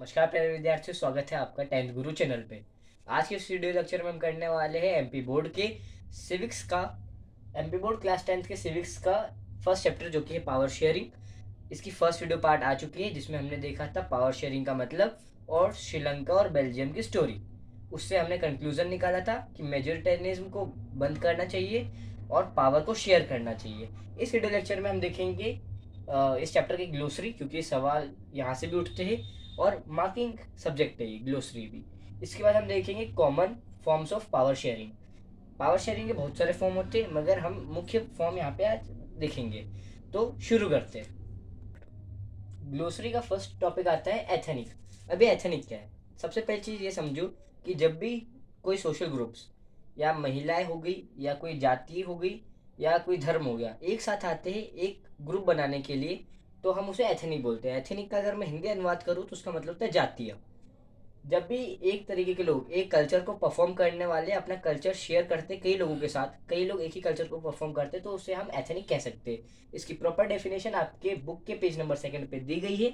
नमस्कार प्यारे विद्यार्थियों, स्वागत है आपका 10th गुरु चैनल पे। आज के इस वीडियो लेक्चर में हम करने वाले हैं एमपी बोर्ड के सिविक्स का एमपी बोर्ड क्लास 10th के सिविक्स का फर्स्ट चैप्टर जो कि है पावर शेयरिंग। इसकी फर्स्ट वीडियो पार्ट आ चुकी है जिसमें हमने देखा था पावर शेयरिंग का मतलब और श्रीलंका और बेल्जियम की स्टोरी। उससे हमने कंक्लूजन निकाला था कि मेजोरिटेरियनिज्म को बंद करना चाहिए और पावर को शेयर करना चाहिए। इस वीडियो लेक्चर में हम देखेंगे इस चैप्टर की ग्लोसरी, क्योंकि सवाल यहाँ से भी उठते हैं और मार्किंग सब्जेक्ट है ये ग्लोसरी भी। इसके बाद हम देखेंगे common forms of power sharing. Power sharing के बहुत सारे फॉर्म होते हैं मगर हम मुख्य फॉर्म यहाँ पे आज देखेंगे। तो शुरू करते हैं। ग्लोसरी का फर्स्ट टॉपिक आता है एथनिक। अभी एथनिक क्या है? सबसे पहली चीज़ ये समझो कि जब भी कोई सोशल ग्रुप्स या महिलाएं हो गई या कोई जाति हो गई या कोई धर्म हो गया एक साथ आते हैं एक ग्रुप बनाने के लिए, तो हम उसे एथनिक बोलते हैं। एथनिक का अगर मैं हिंदी अनुवाद करूँ तो उसका मतलब होता है जातीय। जब भी एक तरीके के लोग एक कल्चर को परफॉर्म करने वाले अपना कल्चर शेयर करते कई लोगों के साथ, कई लोग एक ही कल्चर को परफॉर्म करते, तो उसे हम एथनिक कह सकते हैं। इसकी प्रॉपर डेफिनेशन आपके बुक के पेज नंबर 2 पे दी गई है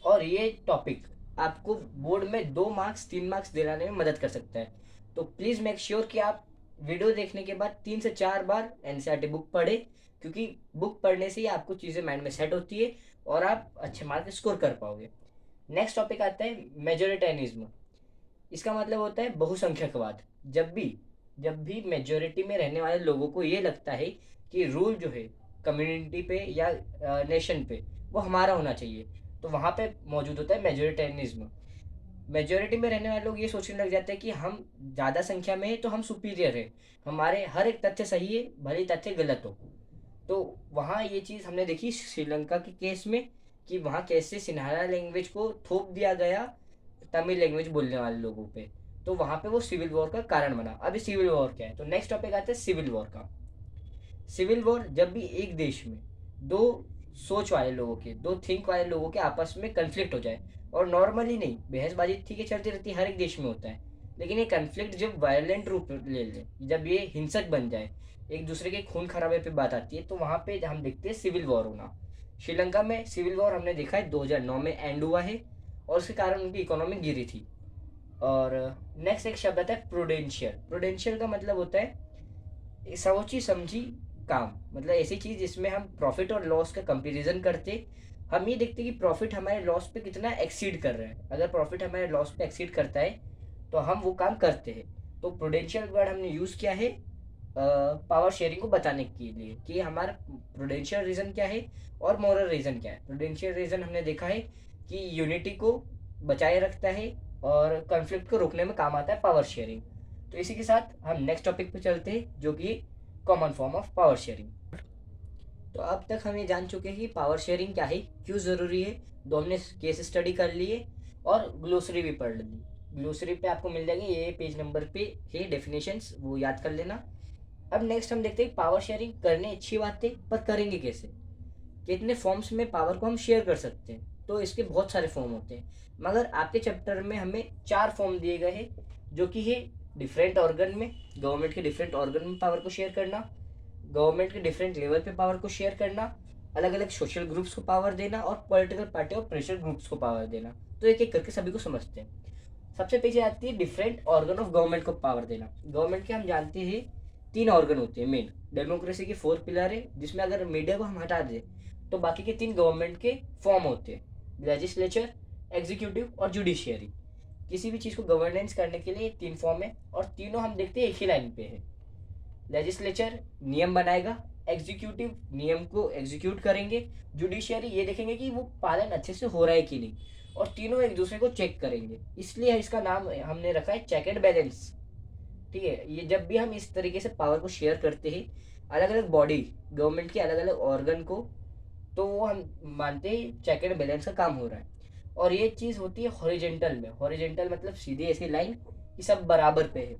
और ये टॉपिक आपको बोर्ड में 2 मार्क्स 3 मार्क्स दिलाने में मदद कर सकता है। तो प्लीज़ मेक श्योर कि आप वीडियो देखने के बाद 3 से 4 बार एनसीईआरटी बुक पढ़े, क्योंकि बुक पढ़ने से ही आपको चीज़ें माइंड में सेट होती है और आप अच्छे मार्क्स स्कोर कर पाओगे। नेक्स्ट टॉपिक आता है मेजोरिटेनिज्म। इसका मतलब होता है बहुसंख्यकवाद। जब भी मेजोरिटी में रहने वाले लोगों को ये लगता है कि रूल जो है कम्युनिटी पे या नेशन पे वो हमारा होना चाहिए, तो वहाँ पे मौजूद होता है मेजोरिटेनिज्म। मेजोरिटी में रहने वाले लोग ये सोचने लग जाते हैं कि हम ज़्यादा संख्या में हैं तो हम सुपीरियर है, हमारे हर एक तथ्य सही है भले ही तथ्य गलत हो। तो वहाँ ये चीज़ हमने देखी श्रीलंका के केस में कि वहाँ कैसे सिन्हाला लैंग्वेज को थोप दिया गया तमिल लैंग्वेज बोलने वाले लोगों पे। तो वहाँ पे वो सिविल वॉर का कारण बना। अभी सिविल वॉर क्या है, तो नेक्स्ट टॉपिक आता है सिविल वॉर का। सिविल वॉर जब भी एक देश में दो सोच वाले लोगों के, दो थिंक वाले लोगों के आपस में कन्फ्लिक्ट हो जाए, और नॉर्मली नहीं, बहसबाजी ठीक है चलती रहती है, हर एक देश में होता है, लेकिन ये कन्फ्लिक्ट जब वायलेंट रूप ले ले, जब ये हिंसक बन जाए, एक दूसरे के खून खराबे पे बात आती है, तो वहाँ पे हम देखते हैं सिविल वॉर होना। श्रीलंका में सिविल वॉर हमने देखा है 2009 में एंड हुआ है और उसके कारण उनकी इकोनॉमी गिरी थी। और नेक्स्ट एक शब्द आता है प्रूडेंशियल। प्रूडेंशियल का मतलब होता है सोची समझी काम, मतलब ऐसी चीज़ जिसमें हम प्रॉफिट और लॉस का कंपैरिजन करते, हम ये देखते कि प्रॉफिट हमारे लॉस पे कितना एक्सीड कर रहा है। अगर प्रॉफिट हमारे लॉस पे एक्सीड करता है तो हम वो काम करते हैं। तो प्रूडेंशियल वर्ड हमने यूज़ किया है पावर शेयरिंग को बताने के लिए कि हमारा प्रूडेंशियल रीज़न क्या है और मॉरल रीज़न क्या है। प्रूडेंशियल रीज़न हमने देखा है कि यूनिटी को बचाए रखता है और कॉन्फ्लिक्ट को रोकने में काम आता है पावर शेयरिंग। तो इसी के साथ हम नेक्स्ट टॉपिक पे चलते हैं जो कि common form of power sharing. तो अब तक हम ये जान चुके हैं कि पावर शेयरिंग क्या है, क्यों ज़रूरी है। दो हमने केस स्टडी कर लिए और ग्लोसरी भी पढ़ ली। ग्लोसरी पे आपको मिल जाएगी, ये पेज नंबर पे है डेफिनेशंस, वो याद कर लेना। अब नेक्स्ट हम देखते हैं पावर शेयरिंग करने अच्छी बात है, पर करेंगे कैसे, कितने फॉर्म्स में पावर को हम शेयर कर सकते हैं। तो इसके बहुत सारे फॉर्म होते हैं, मगर आपके चैप्टर में हमें 4 फॉर्म दिए गए हैं, जो कि है डिफरेंट ऑर्गन में, गवर्नमेंट के डिफरेंट ऑर्गन में पावर को शेयर करना, गवर्नमेंट के डिफरेंट लेवल पे पावर को शेयर करना, अलग अलग सोशल ग्रुप्स को पावर देना और पॉलिटिकल पार्टी और प्रेशर ग्रुप्स को पावर देना। तो एक एक करके सभी को समझते हैं। सबसे पीछे आती है डिफरेंट ऑर्गन ऑफ गवर्नमेंट को पावर देना। गवर्नमेंट के हम जानते हैं 3 ऑर्गन होते हैं मेन। डेमोक्रेसी की 4 पिलर है, जिसमें अगर मीडिया को हम हटा दें तो बाकी के 3 गवर्नमेंट के फॉर्म होते हैं, लेजिस्लेचर, एग्जीक्यूटिव और जुडिशियरी। किसी भी चीज़ को गवर्नेंस करने के लिए 3 फॉर्म है और तीनों हम देखते हैं एक ही लाइन पे है। लेजिस्लेचर नियम बनाएगा, एग्जीक्यूटिव नियम को एग्जीक्यूट करेंगे, जुडिशियरी ये देखेंगे कि वो पालन अच्छे से हो रहा है कि नहीं, और तीनों एक दूसरे को चेक करेंगे। इसलिए इसका नाम हमने रखा है चेक एंड बैलेंस। ठीक है, ये जब भी हम इस तरीके से पावर को शेयर करते हैं अलग अलग बॉडी, गवर्नमेंट के अलग अलग ऑर्गन को, तो वो हम मानते हैं चेक एंड बैलेंस का काम हो रहा है। और ये चीज़ होती है हॉरिजेंटल में। हॉरिजेंटल मतलब सीधी ऐसी लाइन कि सब बराबर पे है।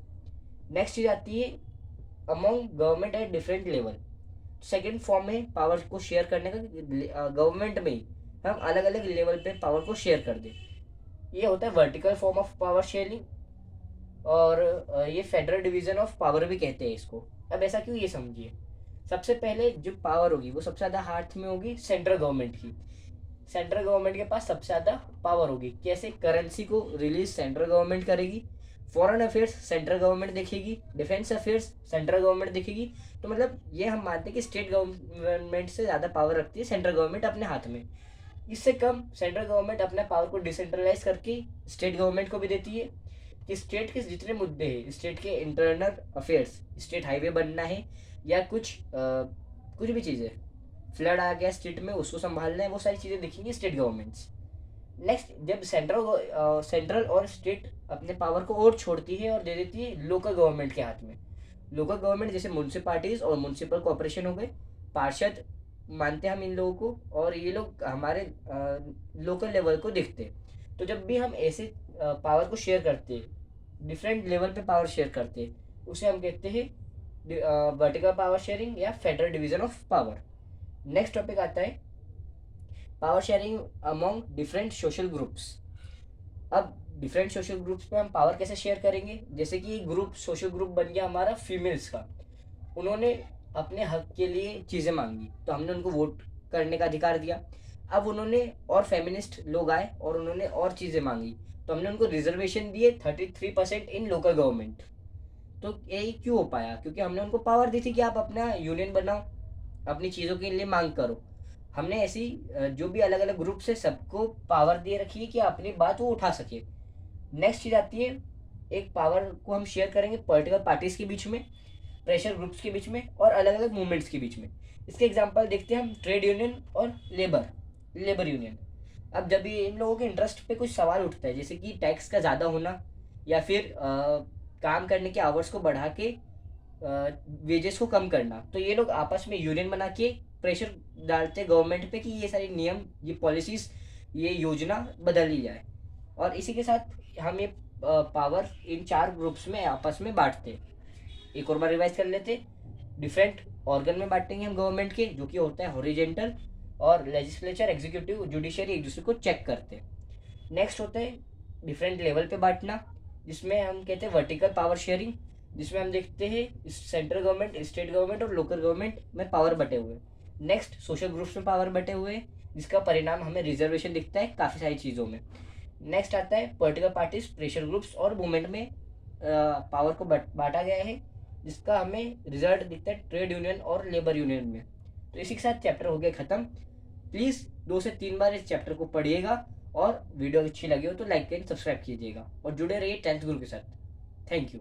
नेक्स्ट चीज़ आती है among government at different level. Second form में पावर को शेयर करने का गवर्नमेंट में ही हम अलग अलग लेवल पे पावर को शेयर कर दें, ये होता है vertical form of power sharing. और ये फेडरल डिवीजन ऑफ पावर भी कहते हैं इसको। अब ऐसा क्यों, ये समझिए। सबसे पहले जो पावर होगी वो सबसे ज़्यादा हाथ में होगी सेंट्रल गवर्नमेंट की। सेंट्रल गवर्नमेंट के पास सबसे ज़्यादा पावर होगी। कैसे? करेंसी को रिलीज सेंट्रल गवर्नमेंट करेगी, फॉरेन अफेयर्स सेंट्रल गवर्नमेंट देखेगी, डिफेंस अफेयर्स सेंट्रल गवर्नमेंट देखेगी। तो मतलब ये हम मानते हैं कि स्टेट गवर्नमेंट से ज़्यादा पावर रखती है सेंट्रल गवर्नमेंट अपने हाथ में। इससे कम सेंट्रल गवर्नमेंट अपने पावर को डिसेंट्रलाइज करके स्टेट गवर्नमेंट को भी देती है कि स्टेट के जितने मुद्दे हैं, स्टेट के इंटरनल अफेयर्स, स्टेट हाईवे बनना है या कुछ भी चीज़ें, फ्लड आ गया स्टेट में उसको संभालना है, वो सारी चीज़ें देखेंगी स्टेट गवर्नमेंट्स। नेक्स्ट, जब सेंट्रल और स्टेट अपने पावर को और छोड़ती है और दे देती है लोकल गवर्नमेंट के हाथ में। लोकल गवर्नमेंट जैसे म्यूनसिपालिटीज़ और म्यूनसिपल कॉर्पोरेशन हो गए, पार्षद मानते हैं हम इन लोगों को, और ये लोग हमारे लोकल लेवल को देखते हैं। तो जब भी हम ऐसे पावर को शेयर करते हैं, डिफरेंट लेवल पे पावर शेयर करते हैं, उसे हम कहते हैं वर्टिकल पावर शेयरिंग या federal division of power. Next topic आता है power sharing among different social groups. अब डिफरेंट सोशल ग्रुप्स पे हम पावर कैसे शेयर करेंगे? जैसे कि ग्रुप, सोशल ग्रुप बन गया हमारा फीमेल्स का, उन्होंने अपने हक के लिए चीज़ें मांगी तो हमने उनको वोट करने का अधिकार दिया। अब उन्होंने और फेमिनिस्ट लोग आए और उन्होंने और चीज़ें मांगी तो हमने उनको रिजर्वेशन दिए 33% इन लोकल गवर्नमेंट। तो यही क्यों हो पाया? क्योंकि हमने उनको पावर दी थी कि आप अपना यूनियन बनाओ, अपनी चीज़ों के लिए मांग करो। हमने ऐसी जो भी अलग अलग ग्रुप से सबको पावर दे रखी है कि अपनी बात वो उठा सके। नेक्स्ट चीज़ आती है, एक पावर को हम शेयर करेंगे पॉलिटिकल पार्टीज के बीच में, प्रेशर ग्रुप्स के बीच में और अलग अलग मूवमेंट्स के बीच में। इसके एग्जांपल देखते हैं हम, ट्रेड यूनियन और लेबर यूनियन। अब जब भी इन लोगों के इंटरेस्ट पे कुछ सवाल उठता है, जैसे कि टैक्स का ज़्यादा होना या फिर काम करने के आवर्स को बढ़ा के वेजेस को कम करना, तो ये लोग आपस में यूनियन बना के प्रेशर डालते गवर्नमेंट पे कि ये सारे नियम, ये पॉलिसीज, ये योजना बदल ली जाए। और इसी के साथ हम ये पावर इन 4 ग्रुप्स में आपस में बांटते। एक और बार रिवाइज कर लेते। डिफरेंट ऑर्गन में बांटेंगे हम गवर्नमेंट के, जो कि होता है हॉरिजेंटल, और लेजिस्लेचर, एग्जीक्यूटिव, जुडिशरी एक दूसरे को चेक करते हैं। नेक्स्ट होता है डिफरेंट लेवल पे बांटना, जिसमें हम कहते हैं वर्टिकल पावर शेयरिंग, जिसमें हम देखते हैं सेंट्रल गवर्नमेंट, स्टेट गवर्नमेंट और लोकल गवर्नमेंट में पावर बटे हुए। नेक्स्ट, सोशल ग्रुप्स में पावर बटे हुए हैं, जिसका परिणाम हमें रिजर्वेशन दिखता है काफ़ी सारी चीज़ों में। नेक्स्ट आता है पॉलिटिकल पार्टीज, प्रेशर ग्रुप्स और मूवमेंट में पावर को बांटा गया है, जिसका हमें रिजल्ट दिखता है ट्रेड यूनियन और लेबर यूनियन में। तो इसी के साथ चैप्टर हो गया ख़त्म। प्लीज़ 2 से 3 बार इस चैप्टर को पढ़िएगा, और वीडियो अच्छी लगी हो तो लाइक एंड सब्सक्राइब कीजिएगा और जुड़े रहिए 10th गुरु के साथ। Thank you.